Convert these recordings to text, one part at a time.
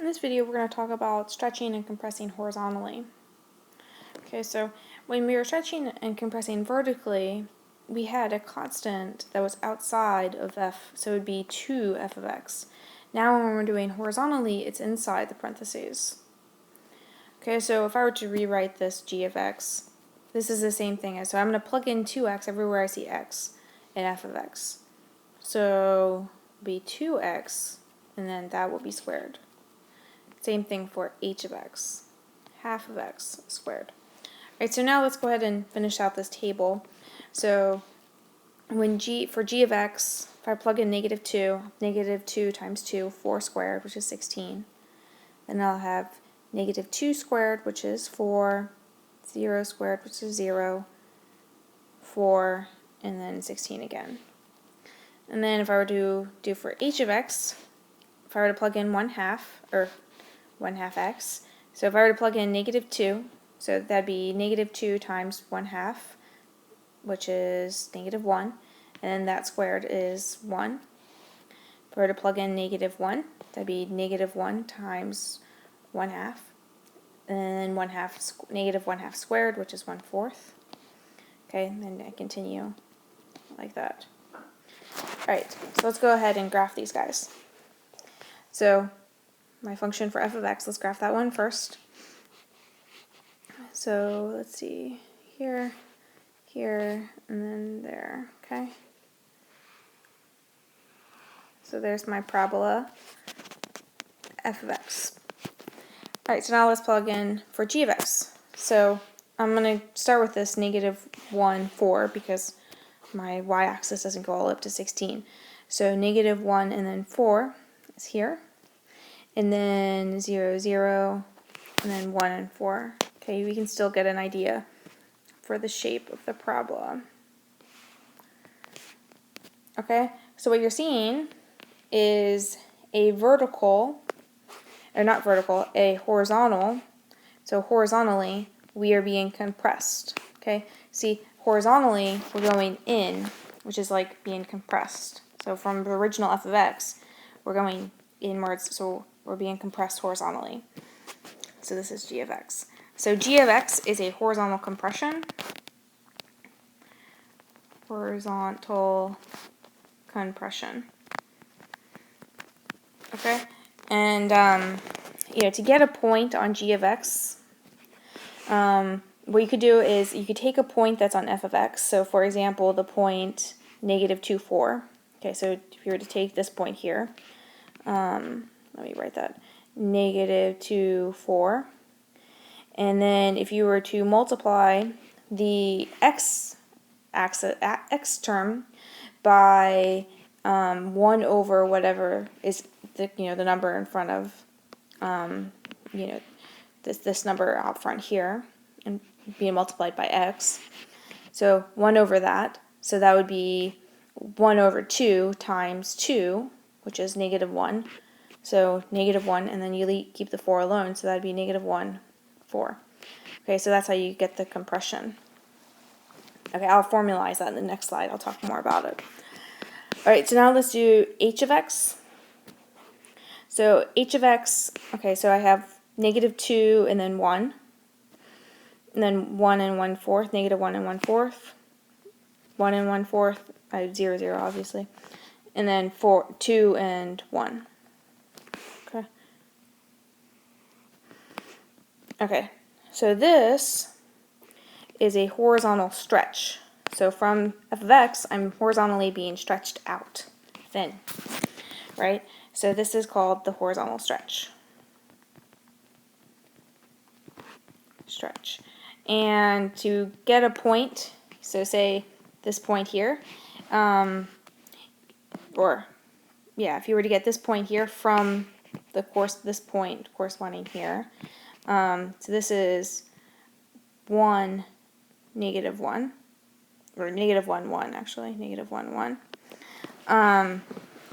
In this video, we're going to talk about stretching and compressing horizontally. Okay, so when we were stretching and compressing vertically, we had a constant that was outside of f, so it would be 2f of x. Now when we're doing horizontally, it's inside the parentheses. Okay, so if I were to rewrite this g of x, this is the same thing as, so I'm going to plug in 2x everywhere I see x and f of x. So it'll be 2x, and then that will be squared. Same thing for h of x, half of x squared. Alright, so now let's go ahead and finish out this table. So when for g of x, if I plug in negative 2 times 2, 4 squared, which is 16. Then I'll have negative 2 squared, which is 4, 0 squared, which is 0, 4, and then 16 again. And then if I were to do for h of x, if I were to plug in 1/2, or 1/2 x, so if I were to plug in negative 2, so that'd be negative 2 times 1/2, which is negative 1, and then that squared is 1. If I were to plug in negative 1, that'd be negative 1 times 1/2, and then negative 1/2 squared, which is 1/4. Okay, and then I continue like that. Alright, so let's go ahead and graph these guys. So my function for f of x, let's graph that one first. So let's see, here, here, and then there, okay? So there's my parabola f of x. Alright, so now let's plug in for g of x. So I'm going to start with this negative 1, 4, because my y-axis doesn't go all up to 16. So negative 1 and then 4 is here. And then 0, 0, and then 1 and 4. Okay, we can still get an idea for the shape of the parabola. Okay, so what you're seeing is a vertical, or not vertical, a horizontal. So horizontally, we are being compressed. Okay, see, horizontally, we're going in, which is like being compressed. So from the original f of x, we're going inwards, so we're being compressed horizontally. So this is g of x. So g of x is a horizontal compression. Horizontal compression. Okay? And, to get a point on g of x, what you could do is you could take a point that's on f of x. So for example, the point negative 2, 4. Okay, so if you were to take this point here, let me write that, negative 2, 4. And then if you were to multiply the x term by 1 over whatever is the number in front of this number out front here, and being multiplied by x. So 1 over that, so that would be 1 over 2 times 2, which is negative 1. So negative 1, and then you keep the 4 alone, so that would be negative 1, 4. Okay, so that's how you get the compression. Okay, I'll formalize that in the next slide. I'll talk more about it. Alright, so now let's do h of x. So h of x, okay, so I have negative 2 and then 1. And then 1 and 1/4, negative 1 and 1/4. 1 and 1/4, I have 0, 0, obviously. And then 2 and 1. Okay. Okay, so this is a horizontal stretch. So from f of x, I'm horizontally being stretched out, thin, right? So this is called the horizontal stretch. Stretch. And to get a point, so say this point here, if you were to get this point here from this point corresponding here, so this is 1, negative 1, or negative 1, 1 actually, negative 1, 1.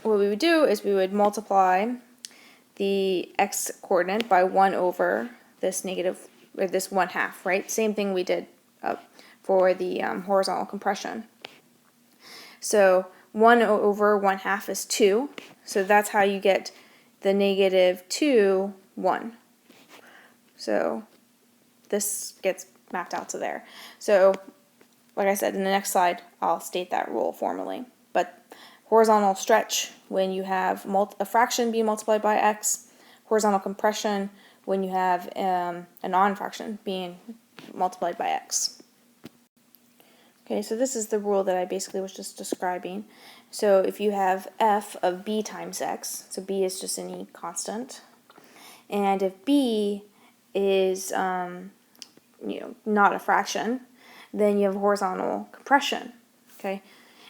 What we would do is we would multiply the x coordinate by 1 over this negative, or this 1/2, right? Same thing we did for the horizontal compression. So 1 over 1/2 is 2, so that's how you get the negative 2 1. So this gets mapped out to there. So like I said, in the next slide, I'll state that rule formally. But horizontal stretch, when you have a fraction being multiplied by x. Horizontal compression, when you have a non-fraction being multiplied by x. Okay, so this is the rule that I basically was just describing. So if you have f of b times x, so b is just any constant, and if b is not a fraction, then you have horizontal compression. Okay,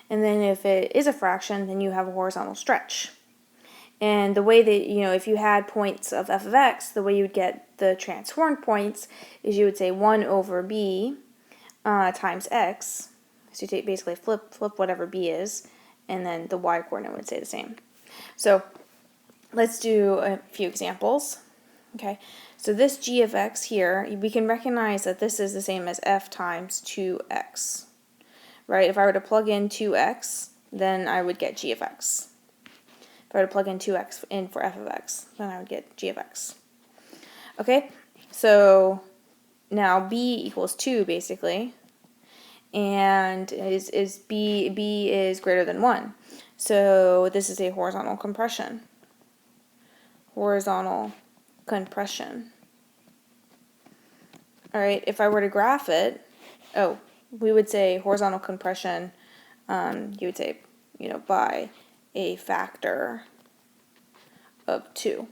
and then if it is a fraction, then you have a horizontal stretch. And the way that, if you had points of f of x, the way you would get the transformed points is you would say 1 over b times x. So you take basically flip whatever b is, and then the y coordinate would say the same. So let's do a few examples. Okay, so this g of x here, we can recognize that this is the same as f times 2x. Right? If I were to plug in 2x, then I would get g of x. If I were to plug in 2x in for f of x, then I would get g of x. Okay, so now b equals 2 basically, and b is greater than 1. So this is a horizontal compression. Horizontal compression. All right, if I were to graph it, we would say horizontal compression, you would say, by a factor of 2.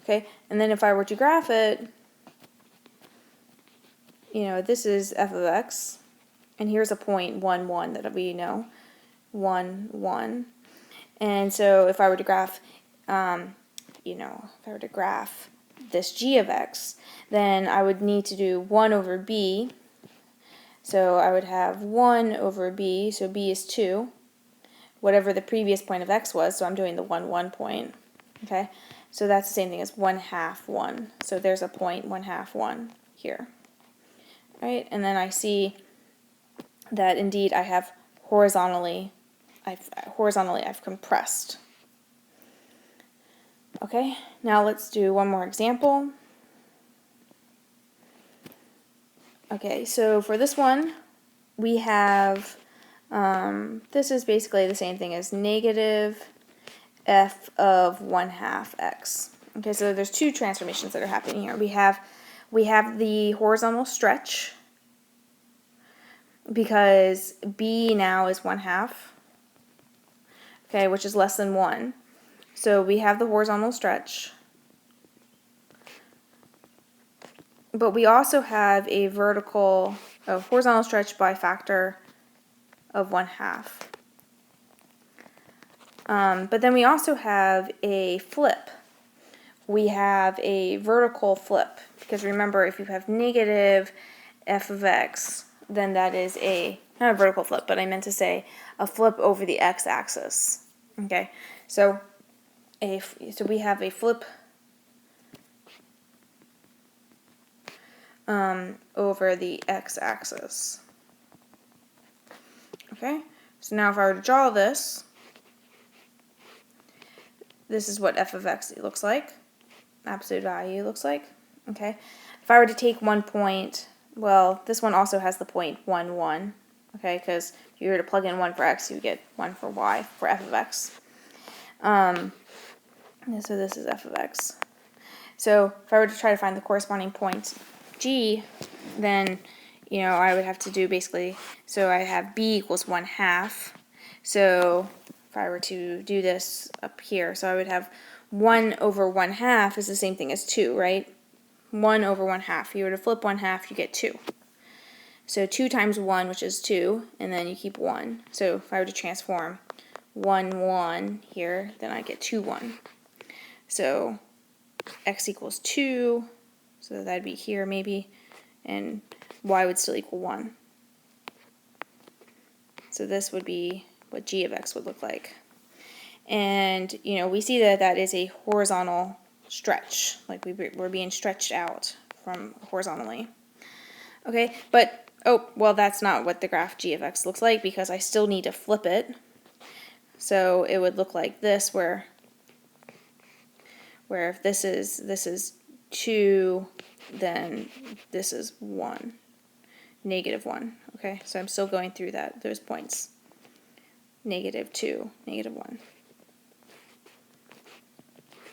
Okay, and then if I were to graph it, this is f of x, and here's a point 1, 1 that we know, 1, 1. And so if I were to graph, this g of x, then I would need to do 1 over b. So I would have 1 over b, so b is 2, whatever the previous point of x was, so I'm doing the 1, 1 point. Okay, so that's the same thing as 1/2, 1. So there's a point 1/2, 1 here. Right, and then I see that indeed I have horizontally I've compressed. Okay, now let's do one more example. Okay, so for this one, we have, this is basically the same thing as negative f of 1/2 x. Okay, so there's two transformations that are happening here. We have the horizontal stretch, because b now is 1/2, okay, which is less than 1. So we have the horizontal stretch. But we also have a horizontal stretch by factor of 1/2. But then we also have a flip. We have a vertical flip, because remember, if you have negative f of x, then that is not a vertical flip, but I meant to say a flip over the x-axis. Okay, so we have a flip over the x-axis. Okay, so now if I were to draw this, this is what f of x looks like, absolute value looks like. Okay, if I were to take one point, well, this one also has the point 1, 1. Okay, because if you were to plug in 1 for x, you get 1 for y, for f of x. So this is f of x. So if I were to try to find the corresponding point g, then I would have to do basically, so I have b equals 1/2. So if I were to do this up here, so I would have 1 over 1/2 is the same thing as 2, right? 1 over 1/2. If you were to flip 1/2, you get 2. So 2 times 1, which is 2, and then you keep 1. So if I were to transform 1, 1 here, then I get 2, 1. So x equals 2, so that'd be here maybe, and y would still equal 1. So this would be what g of x would look like. And we see that that is a horizontal stretch, like we're being stretched out from horizontally. Okay, but well, that's not what the graph g of x looks like, because I still need to flip it. So it would look like this, where where if this is 2, then this is 1, -1. Okay, so I'm still going through those points. -2, -1.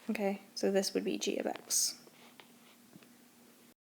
Okay, so this would be g of x.